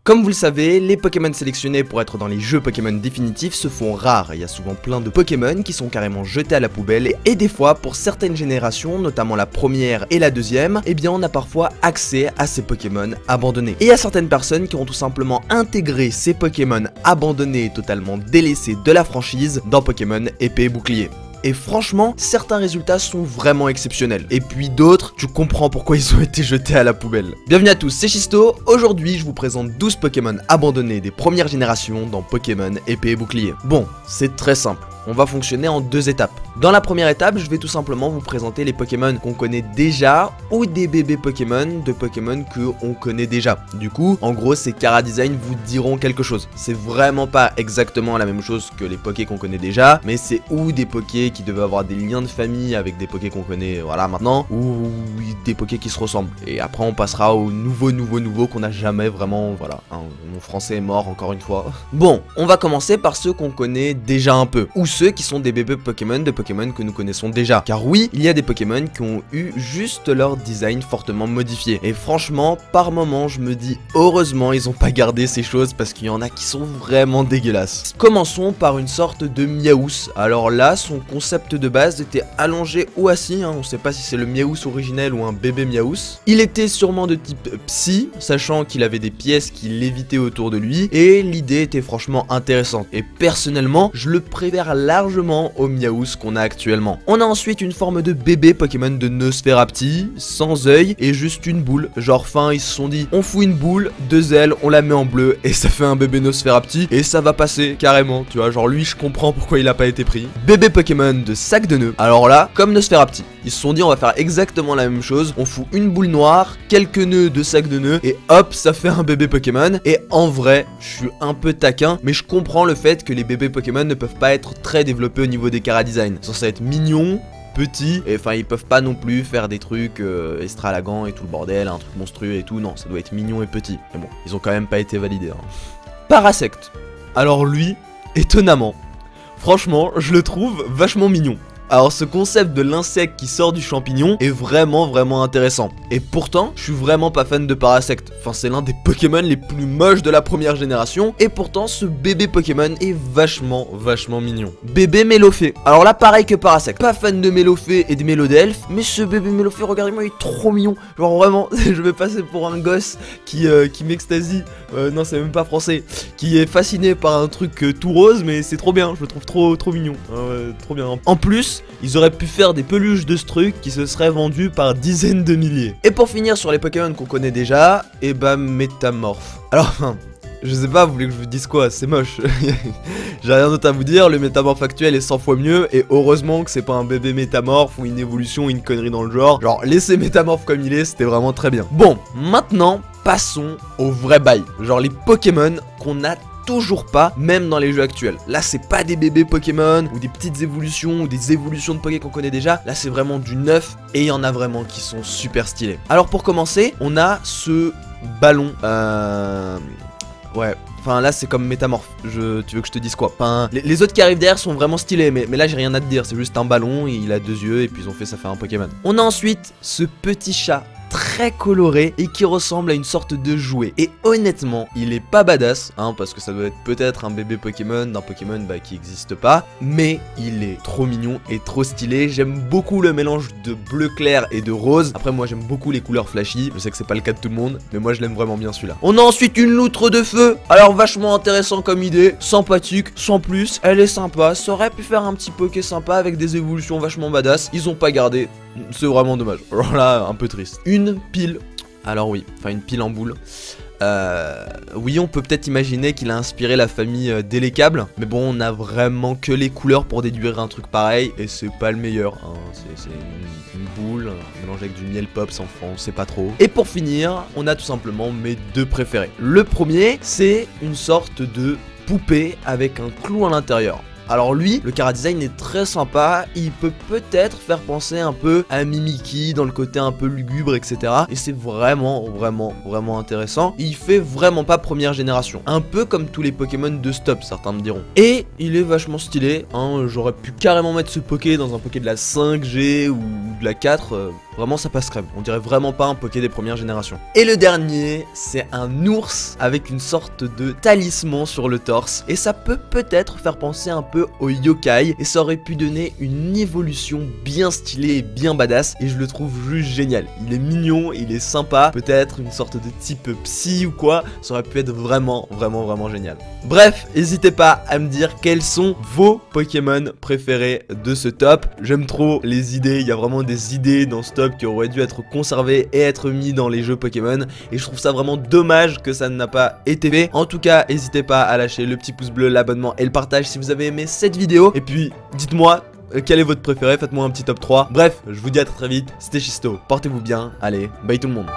Comme vous le savez, les Pokémon sélectionnés pour être dans les jeux Pokémon définitifs se font rares. Il y a souvent plein de Pokémon qui sont carrément jetés à la poubelle et des fois, pour certaines générations, notamment la première et la deuxième, eh bien on a parfois accès à ces Pokémon abandonnés. Et il y a certaines personnes qui ont tout simplement intégré ces Pokémon abandonnés et totalement délaissés de la franchise dans Pokémon Épée et Bouclier. Et franchement, certains résultats sont vraiment exceptionnels. Et puis d'autres, tu comprends pourquoi ils ont été jetés à la poubelle. Bienvenue à tous, c'est Shisto. Aujourd'hui, je vous présente 12 Pokémon abandonnés des premières générations dans Pokémon Épée et Bouclier. Bon, c'est très simple. On va fonctionner en deux étapes. Dans la première étape, je vais tout simplement vous présenter les Pokémon qu'on connaît déjà ou des bébés Pokémon de Pokémon que on connaît déjà. Du coup, en gros, ces Chara-Design vous diront quelque chose. C'est vraiment pas exactement la même chose que les Pokés qu'on connaît déjà, mais c'est ou des Pokés qui devaient avoir des liens de famille avec des Pokés qu'on connaît voilà maintenant, ou des Pokés qui se ressemblent. Et après, on passera aux nouveaux qu'on n'a jamais vraiment, voilà. Hein, mon français est mort encore une fois. Bon, on va commencer par ceux qu'on connaît déjà un peu, ou ceux qui sont des bébés Pokémon de Pokémon que nous connaissons déjà. Car oui, il y a des Pokémon qui ont eu juste leur design fortement modifié. Et franchement, par moment, je me dis heureusement ils ont pas gardé ces choses parce qu'il y en a qui sont vraiment dégueulasses. Commençons par une sorte de Miaous. Alors là, son concept de base était allongé ou assis, hein, on sait pas si c'est le Miaous originel ou un bébé Miaous. Il était sûrement de type psy, sachant qu'il avait des pièces qui lévitaient autour de lui, et l'idée était franchement intéressante. Et personnellement, je le préfère largement au Miaous qu'on a actuellement. On a ensuite une forme de bébé Pokémon de Nosferapti, sans œil et juste une boule. Genre fin, ils se sont dit, on fout une boule, deux ailes, on la met en bleu et ça fait un bébé Nosferapti et ça va passer carrément, tu vois, genre lui je comprends pourquoi il a pas été pris. Bébé Pokémon de sac de nœuds. Alors là, comme Nosferapti, ils se sont dit on va faire exactement la même chose, on fout une boule noire, quelques nœuds de sac de nœuds et hop, ça fait un bébé Pokémon. Et en vrai, je suis un peu taquin, mais je comprends le fait que les bébés Pokémon ne peuvent pas être très développés au niveau des Chara-Design. C'est censé être mignon, petit, et enfin ils peuvent pas non plus faire des trucs extravagants et tout le bordel, un truc monstrueux et tout, non, ça doit être mignon et petit. Mais bon, ils ont quand même pas été validés. Hein. Parasect. Alors lui, étonnamment, franchement, je le trouve vachement mignon. Alors ce concept de l'insecte qui sort du champignon est vraiment intéressant. Et pourtant, je suis vraiment pas fan de Parasect. Enfin, c'est l'un des Pokémon les plus moches de la première génération. Et pourtant, ce bébé Pokémon est vachement mignon. Bébé Mélofée. Alors là, pareil que Parasect. Pas fan de Mélofée et de Mélodelphes. Mais ce bébé Mélofée, regardez-moi, il est trop mignon. Genre vraiment, je vais passer pour un gosse qui m'extasie. Non, c'est même pas français. Qui est fasciné par un truc tout rose. Mais c'est trop bien, je le trouve trop mignon. Trop bien. En plus, ils auraient pu faire des peluches de ce truc qui se seraient vendus par dizaines de milliers. Et pour finir sur les Pokémon qu'on connaît déjà, et bah Métamorphe. Alors, je sais pas, vous voulez que je vous dise quoi? C'est moche. J'ai rien d'autre à vous dire, le Métamorphe actuel est 100 fois mieux, et heureusement que c'est pas un bébé Métamorphe ou une évolution ou une connerie dans le genre. Genre, laissez Métamorphe comme il est, c'était vraiment très bien. Bon, maintenant, passons au vrai bail. Genre les Pokémon qu'on a toujours pas, même dans les jeux actuels. Là, c'est pas des bébés Pokémon ou des petites évolutions ou des évolutions de Poké qu'on connaît déjà. Là, c'est vraiment du neuf et il y en a vraiment qui sont super stylés. Alors, pour commencer, on a ce ballon. Ouais. Enfin là c'est comme Métamorphe, tu veux que je te dise quoi? Enfin, les autres qui arrivent derrière sont vraiment stylés, mais là j'ai rien à te dire, c'est juste un ballon, il a deux yeux et puis ils ont fait ça fait un Pokémon. On a ensuite ce petit chat très coloré et qui ressemble à une sorte de jouet. Et honnêtement, il est pas badass, hein, parce que ça doit être peut-être un bébé Pokémon d'un Pokémon qui existe pas, mais il est trop mignon et trop stylé. J'aime beaucoup le mélange de bleu clair et de rose. Après moi j'aime beaucoup les couleurs flashy, je sais que c'est pas le cas de tout le monde, mais moi je l'aime vraiment bien celui-là. On a ensuite une loutre de feu. Alors vachement intéressant comme idée, sympathique, sans plus, elle est sympa, ça aurait pu faire un petit Poké sympa avec des évolutions vachement badass, ils ont pas gardé, c'est vraiment dommage. Alors là, un peu triste. Une pile, alors oui, enfin une pile en boule. Oui, on peut peut-être imaginer qu'il a inspiré la famille Délécable, mais bon, on a vraiment que les couleurs pour déduire un truc pareil, et c'est pas le meilleur, hein. C'est une boule, mélangée avec du miel pop sans fond, on sait pas trop. Et pour finir, on a tout simplement mes deux préférés. Le premier, c'est une sorte de poupée avec un clou à l'intérieur. Alors lui, le chara design est très sympa, il peut peut-être faire penser un peu à Mimikyu dans le côté un peu lugubre, etc. Et c'est vraiment intéressant. Il fait vraiment pas première génération, un peu comme tous les Pokémon de Stop, certains me diront. Et il est vachement stylé, hein. J'aurais pu carrément mettre ce Poké dans un Poké de la 5G ou de la 4, vraiment ça passe crème. On dirait vraiment pas un Poké des premières générations. Et le dernier, c'est un ours avec une sorte de talisman sur le torse. Et ça peut peut-être faire penser un peu au yokai. Et ça aurait pu donner une évolution bien stylée et bien badass. Et je le trouve juste génial. Il est mignon, il est sympa. Peut-être une sorte de type psy ou quoi. Ça aurait pu être vraiment génial. Bref, n'hésitez pas à me dire quels sont vos Pokémon préférés de ce top. J'aime trop les idées. Il y a vraiment des idées dans ce top qui auraient dû être conservées et être mis dans les jeux Pokémon. Et je trouve ça vraiment dommage que ça n'a pas été fait. En tout cas, n'hésitez pas à lâcher le petit pouce bleu, l'abonnement et le partage si vous avez aimé cette vidéo. Et puis, dites-moi quel est votre préféré, faites-moi un petit top 3. Bref, je vous dis à très vite, c'était Shisto, portez-vous bien, allez, bye tout le monde.